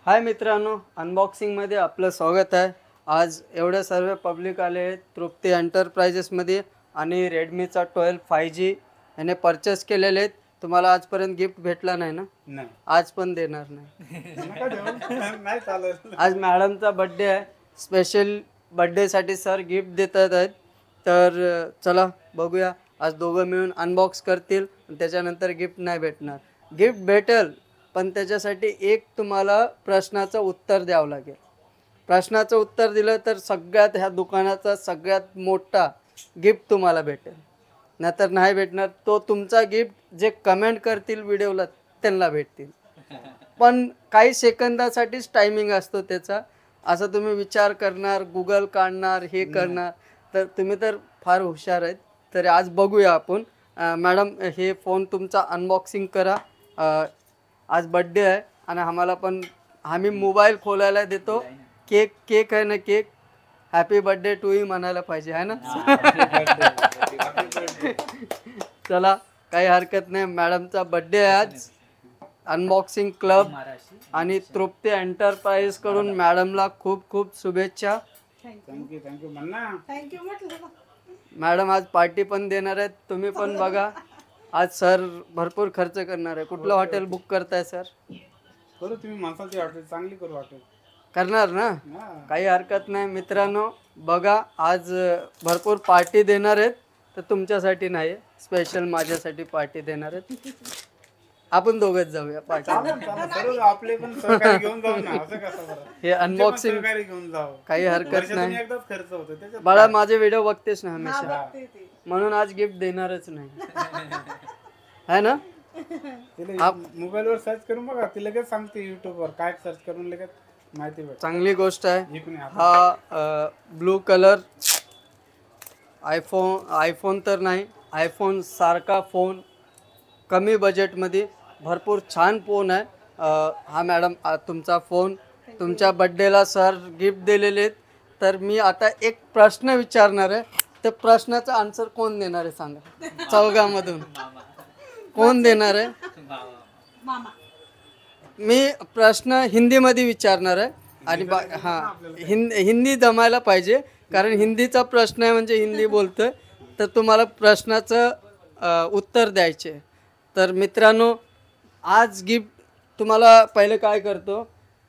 हाय मित्रांनो, अनबॉक्सिंगमध्ये आपलं स्वागत आहे. आज एवढे सर्व पब्लिक आले आहेत तृप्ती एंटरप्राइजेसमध्ये आणि रेडमीचा 12 5G याने परचेस केलेले आहेत. तुम्हाला आजपर्यंत गिफ्ट भेटला नाही ना? नाही, आज पण देणार नाही. नाही चालत. आज मॅडमचा बड्डे आहे. स्पेशल बड्डेसाठी सर गिफ्ट देतात आहेत. तर चला बघूया. आज दोघं मिळून अनबॉक्स करतील. त्याच्यानंतर गिफ्ट नाही भेटणार. गिफ्ट भेटेल, पण त्याच्यासाठी एक तुम्हाला प्रश्नाचं उत्तर द्यावं लागेल. प्रश्नाचं उत्तर दिलं तर सगळ्यात ह्या दुकानाचा सगळ्यात मोठा गिफ्ट तुम्हाला भेटेल. नाहीतर नाही भेटणार. तो तुमचा गिफ्ट जे कमेंट करतील व्हिडिओला त्यांना भेटतील. पण काही सेकंदासाठीच टायमिंग असतो त्याचा. असं तुम्ही विचार करणार, गुगल काढणार, हे करणार, तर तुम्ही तर फार हुशार आहेत. तर आज बघूया आपण. मॅडम, हे फोन तुमचा अनबॉक्सिंग करा. आज बड्डे आहे आणि आम्ही मोबाईल खोलायला देतो. केक आहे ना, cake happy birthday to you म्हणायला पाहिजे, आहे ना? चला, काही हरकत नाही. मॅडमचा बड्डे आहे आज. अनबॉक्सिंग क्लब आणि तृप्ती एंटरप्राइज कडून मॅडमला खूप खूप शुभेच्छा. थँक्यू म्हणा. मॅडम आज पार्टी पण देणार आहेत. तुम्ही पण बघा. आज सर भरपूर खर्च करणार आहे. कुठलं हॉटेल बुक करताय सर? करू, तुम्ही माणसाची हॉटेल चांगली करू, हॉटेल करणार ना? काही हरकत नाही. मित्रांनो बघा, आज भरपूर पार्टी देणार आहेत. तर तुमच्यासाठी नाही, स्पेशल माझ्यासाठी पार्टी देणार आहेत. आपण दोघंच जाऊया पार्टी. आपले पण सहकारी घेऊन जाऊ ना. असं कसं बरं? हे अनबॉक्सिंग सहकारी घेऊन जाऊ, काही हरकत नाही. एकदाच खर्च होतो त्याच्यात. बाळा, माझे व्हिडिओ बघतेस ना हमेशा, म्हणून आज गिफ्ट देणारच नाही, है ना? मोबाईल वर सर्च करून बघा, ती लगेच सांगते. युट्यूब वर काय सर्च करून लगेच माहिती भेट. चांगली गोष्ट आहे. हा ब्लू कलर आयफोन तर नाही, आयफोन सारखा फोन, कमी बजेटमध्ये भरपूर छान फोन आहे. हा मॅडम, तुमचा फोन तुमच्या बड्डेला सर गिफ्ट दिलेले आहेत. तर मी आता एक प्रश्न विचारणार आहे. तर प्रश्नाचा आन्सर कोण देणार आहे सांगा? चौघामधून कोण देणार आहे? मी प्रश्न हिंदीमध्ये विचारणार आहे. आणि हिंदी जमायला पाहिजे, कारण हिंदीचा प्रश्न आहे म्हणजे हिंदी बोलतोय. तर तुम्हाला प्रश्नाचं उत्तर द्यायचे. तर मित्रांनो, आज गिफ्ट तुम्हाला पहिले काय करतो,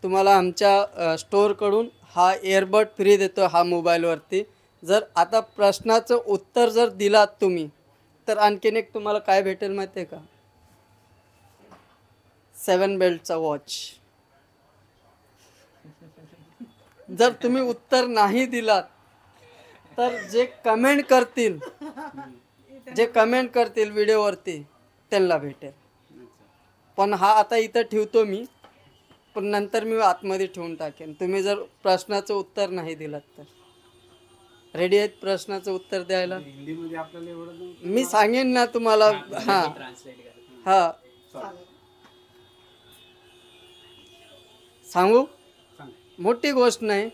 तुम्हाला आमच्या स्टोअरकडून हा एअरबड फ्री देतो हा मोबाईलवरती. जर आता प्रश्नाचं उत्तर जर दिलात तुम्ही, तर आणखीन एक तुम्हाला काय भेटेल माहिती आहे का? 7 बेल्टचा वॉच. जर तुम्ही उत्तर नाही दिलात तर जे कमेंट करतील व्हिडिओवरती त्यांना भेटेल. पण हा आता इथं ठेवतो मी, पण नंतर मी आतमध्ये ठेवून टाकेन. तुम्ही जर प्रश्नाचं उत्तर नाही दिलात तर. रेडी आहेत प्रश्नाचं उत्तर द्यायला? मी सांगेन ना तुम्हाला. हा सांगू, मोठी गोष्ट नाही.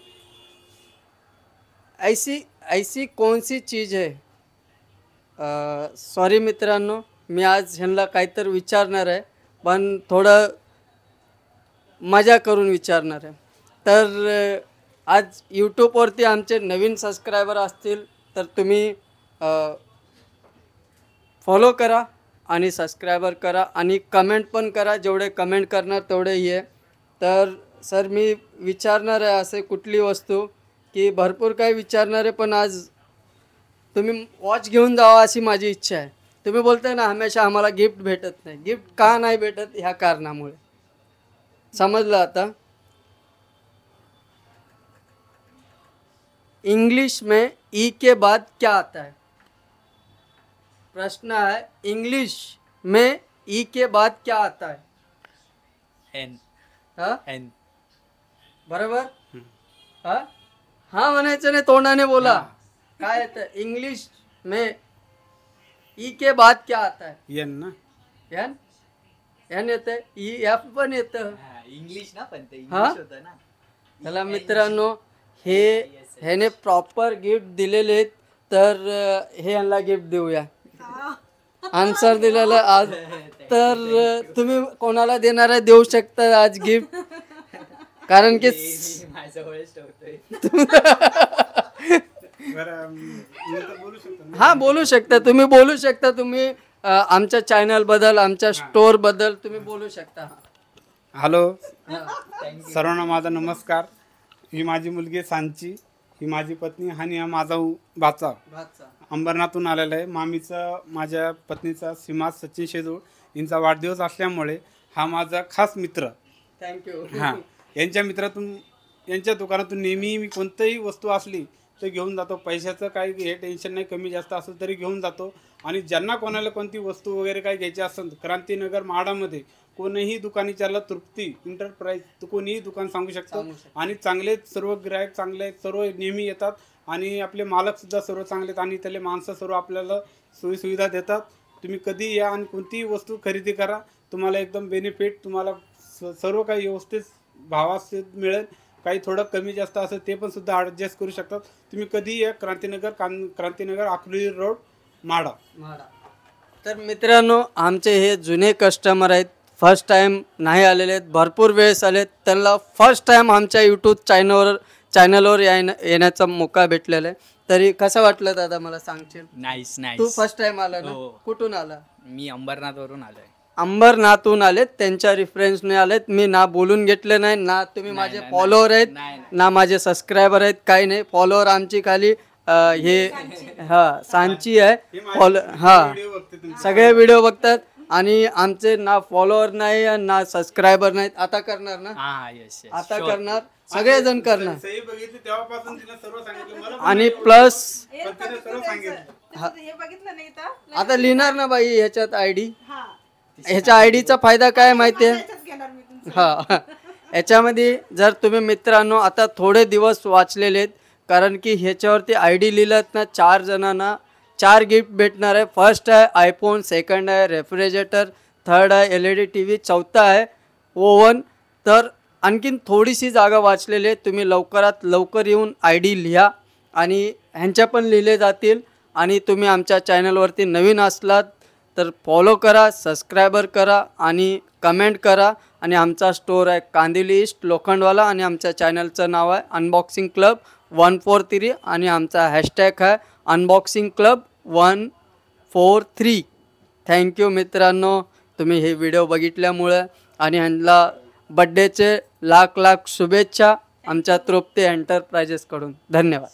ऐसी कौन सी चीज़ है. सॉरी मित्रांनो, मी आज ह्यांना काहीतरी विचारणार आहे, पण थोडं मजा करून विचारणार आहे. तर आज यूट्यूबवरती आमचे नवीन सबस्क्रायबर असतील तर तुम्ही फॉलो करा आणि सबस्क्रायबर करा आणि कमेंट पण करा. जेवढे कमेंट करणार तेवढे हे. तर सर, मी विचारणार आहे असे कुठली वस्तू की भरपूर काही विचारणार आहे, पण आज तुम्ही वॉच घेऊन जावा अशी माझी इच्छा आहे. तुम्ही बोलताय ना हमेशा आम्हाला गिफ्ट भेटत नाही. गिफ्ट का नाही भेटत? ह्या कारणामुळे. समजलं आता? इंग्लिश में ई के बाद क्या आता है? प्रश्न है, इंग्लिश में ई के बाद क्या आता है? एन. हाँ, एन. बरोबर. हा म्हणायचं नाही, तोंडाने बोला. काय येतं इंग्लिश में ई के बाद क्या आता है? एन ना. एन येतं. ई एफ पण येतं. इंग्लिश ना, पण ते हा? इंग्लिश होतं ना. चला मित्रांनो, ह्याने प्रॉपर गिफ्ट दिलेले आहेत. तर हे यांना गिफ्ट देऊया. आन्सर दिलेलं आज. तर तुम्ही कोणाला देणार आहे देऊ शकता आज गिफ्ट. कारण की मी माझ्याजवळच ठेवतोय. बरं मी तर बोलू शकतो ना. हा बोलू शकता तुम्ही आमच्या चॅनल बद्दल आमच्या स्टोर बद्दल तुम्ही बोलू शकता. हॅलो सर्वांना माझा नमस्कार. ही माझी मुलगी सांची, ही माझी पत्नी आणि हा माझा भाचा अंबरनाथून आलेला आहे. माझ्या पत्नीचा सीमा सचिन शेजूळ यांचा वाढदिवस असल्यामुळे हा माझा खास मित्र. थँक्यू. हां, यांच्या दुकानातून नेहमी मी कोणतीही वस्तू असली तर घेऊन जातो. पैशाचं काही हे टेन्शन नाही, कमी जास्त असलं तरी घेऊन जातो. आणि ज्यांना कोणाला कोणती वस्तू वगैरे काही घ्यायची असेल क्रांतीनगर म्हाडामध्ये कोणीही दुकान विचारलं, तृप्ती इंटरप्राइज तर कोणीही दुकान सांगू शकतो. आणि चांगले सर्व ग्राहक चांगले सर्व नेहमी येतात आणि आपले मालकसुद्धा सर्व चांगले आहेत आणि त्याले माणसं सर्व आपल्याला सोयीसुविधा देतात. तुम्ही कधी या आणि कोणतीही वस्तू खरेदी करा, तुम्हाला एकदम बेनिफिट, तुम्हाला सर्व काही व्यवस्थित भावात मिळेल. काही थोडं कमी जास्त असेल ते पण सुद्धा ॲडजस्ट करू शकतात. तुम्ही कधी या क्रांतीनगर अकलूज रोड म्हाडा. तर मित्रांनो, आमचे हे जुने कस्टमर आहेत, फर्स्ट टाइम नाही आलेले आहेत, भरपूर वेळेस आलेत. त्यांना फर्स्ट टाइम आमच्या यूट्यूब चॅनलवर येण्याचा मौका भेटलेला आहे. तरी कसं वाटलं दादा मला सांगशील? नाईस तू नाईस. फर्स्ट टाइम आला ना? हो. कुठून आला? मी अंबरनाथ वरून आलोय. अंबरनाथून आलेत, त्यांच्या रिफरन्सने आलेत. मी ना बोलून घेतले नाही, ना तुम्ही माझे फॉलोअर आहेत, ना माझे सबस्क्रायबर आहेत, काही नाही. फॉलोअर आमची खाली हे सांची आहे. फॉलो सगळे व्हिडिओ बघतात आणि आमचे ना फॉलोअर नाही ना सबस्क्रायबर नाहीत. आता करणार ना? हा यस यस. आता करणार, सगळेजण करणार. सही बघितली तेव्हापासून तिने सर्व सांगितलं मला. आणि प्लस सर्व सांगितलं. हे बघितलं नाही तर आता लिहिणार ना बाई ह्याच्यात आयडी. ह्याच्या आयडीचा फायदा काय माहितीये? घेणार मी तुमचं. हा याच्यामध्ये जर तुम्ही मित्रांनो आता थोडे दिवस वाचलेले आहेत, कारण की ह्याच्यावरती आयडी लिहिलात ना 4 जणांना 4 गिफ्ट भेटणार आहे. फर्स्ट आहे आयफोन, सेकंड आहे रेफ्रिजरेटर, थर्ड आहे LED TV, चौथा आहे ओव्हन. तर आणखीन थोडीशी जागा वाचलेली आहे. तुम्ही लवकरात लवकर येऊन आयडी लिहा आणि ह्यांच्या पण लिहिले जातील. आणि तुम्ही आमच्या चॅनलवरती नवीन असलात तर फॉलो करा, सबस्क्रायबर करा आणि कमेंट करा. आणि आमचा स्टोर आहे कांदिवली ईस्ट लोखंडवाला आणि आमच्या चॅनलचं नाव आहे अनबॉक्सिंग क्लब 143 आणि आमचा हॅशटॅग आहे अनबॉक्सिंग क्लब 143. थँक्यू मित्रांनो, तुम्ही हे व्हिडिओ बघितल्यामुळे. आणि ह्यांना बड्डेचे लाख लाख शुभेच्छा आमच्या तृप्ती एंटरप्राइजेसकडून. धन्यवाद.